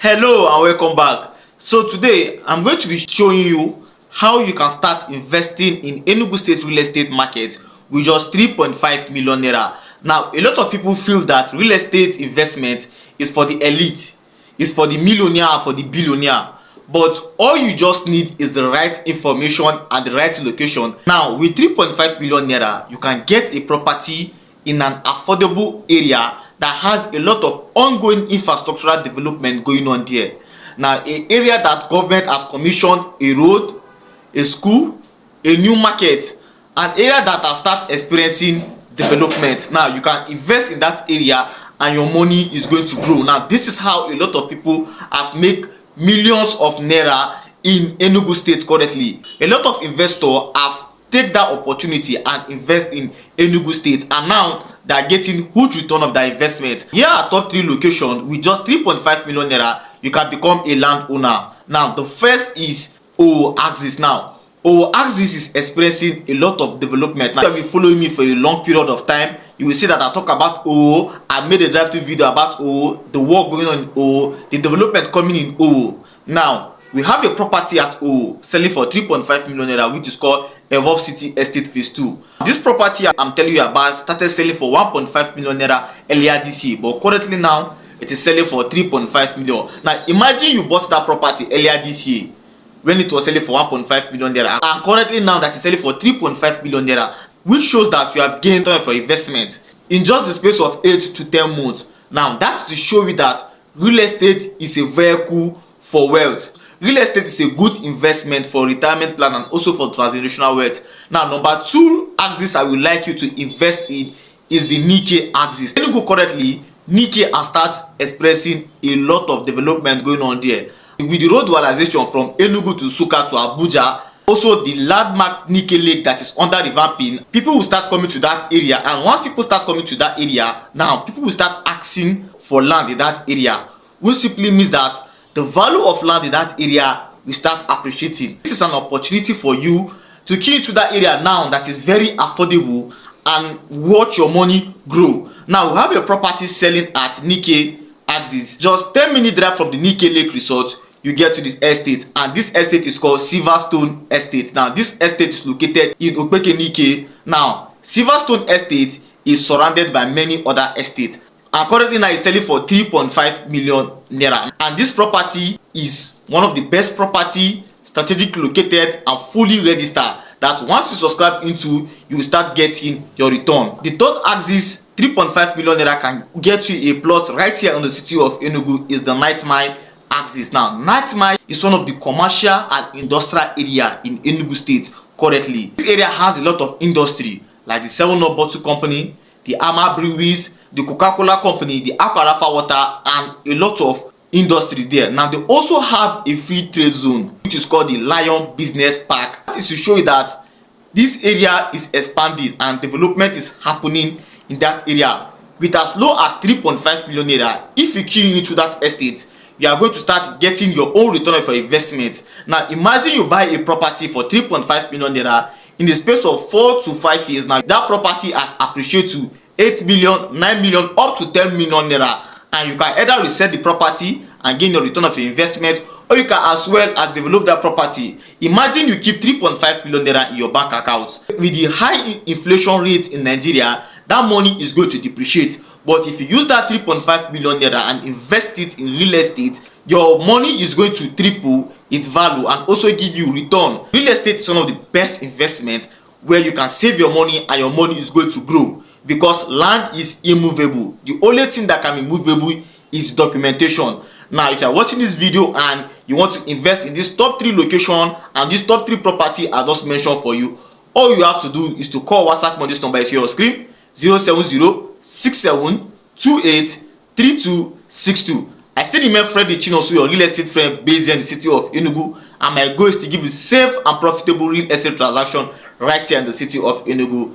Hello and welcome back. So today I'm going to be showing you how you can start investing in Enugu State real estate market with just 3.5 million naira. Now, a lot of people feel that real estate investment is for the elite, is for the millionaire and for the billionaire. But all you just need is the right information and the right location. Now, with 3.5 million naira, you can get a property in an affordable area that has a lot of ongoing infrastructural development going on there. Now, an area that government has commissioned a road, a school, a new market, an area that has started experiencing development. Now, you can invest in that area and your money is going to grow. Now, this is how a lot of people have made millions of naira in Enugu State currently. A lot of investors have take that opportunity and invest in Enugu State, and now they are getting huge return of their investment. Here are top 3 locations with just 3.5 million naira. You can become a landowner. Now, the first is Owo Axis. Now, Owo Axis is experiencing a lot of development. Now, if you have been following me for a long period of time, you will see that I talk about Owo. I made a drive-through video about Owo, the work going on in Owo, the development coming in Owo. Now, we have a property at Owo selling for 3.5 million naira, which is called Evolve City Estate Phase 2. This property I'm telling you about started selling for 1.5 million naira earlier this year, but currently now it is selling for 3.5 million. Now, imagine you bought that property earlier this year when it was selling for 1.5 million naira, and currently now that is selling for 3.5 million naira, which shows that you have gained time for investment in just the space of 8 to 10 months. Now, that's to show you that real estate is a vehicle for wealth. Real estate is a good investment for retirement plan and also for transgenerational wealth. Now, number 2 axis I would like you to invest in is the Nikke axis. Enugu currently, Nikke has started expressing a lot of development going on there. With the road dualization from Enugu to Suka to Abuja, also the landmark Nikke Lake that is under revamping, people will start coming to that area, and once people start coming to that area, now people will start asking for land in that area, which simply means that the value of land in that area will start appreciating. This is an opportunity for you to key into that area now that is very affordable and watch your money grow. Now, we have a property selling at Nikke axis. Just 10-minute drive from the Nikke Lake Resort, you get to this estate, and this estate is called Silverstone Estate. Now, this estate is located in Okpeke Nikke. Now, Silverstone Estate is surrounded by many other estates, and currently now is selling for 3.5 million naira. And this property is one of the best property, strategically located and fully registered, that once you subscribe into, you will start getting your return. The third axis, 3.5 million naira, can get you a plot right here in the city of Enugu, is the Night Mile axis. Now, Night Mile is one of the commercial and industrial area in Enugu State currently. This area has a lot of industry like the 7-Up Bottle Company, the Ama Breweries, the Coca-Cola Company, the Aquarafa Water, and a lot of industries there. Now, they also have a free trade zone, which is called the Lion Business Park. That is to show you that this area is expanding and development is happening in that area. With as low as 3.5 million naira, if you key into that estate, you are going to start getting your own return for investment. Now, imagine you buy a property for 3.5 million naira in the space of 4 to 5 years. Now, that property has appreciated to 8 million, 9 million, up to 10 million naira, and you can either resell the property and gain your return of your investment, or you can as well as develop that property. Imagine you keep 3.5 million naira in your bank account. With the high inflation rate in Nigeria, that money is going to depreciate. But if you use that 3.5 million naira and invest it in real estate, your money is going to triple its value and also give you return. Real estate is one of the best investments where you can save your money and your money is going to grow, because land is immovable. The only thing that can be movable is documentation. Now, if you are watching this video and you want to invest in this top 3 location and this top 3 property I just mentioned for you, all you have to do is to call WhatsApp on this number is here on screen, 070-6728-3262. I still remain Freddy Chinosu, your real estate friend based in the city of Enugu, and my goal is to give you safe and profitable real estate transaction right here in the city of Enugu.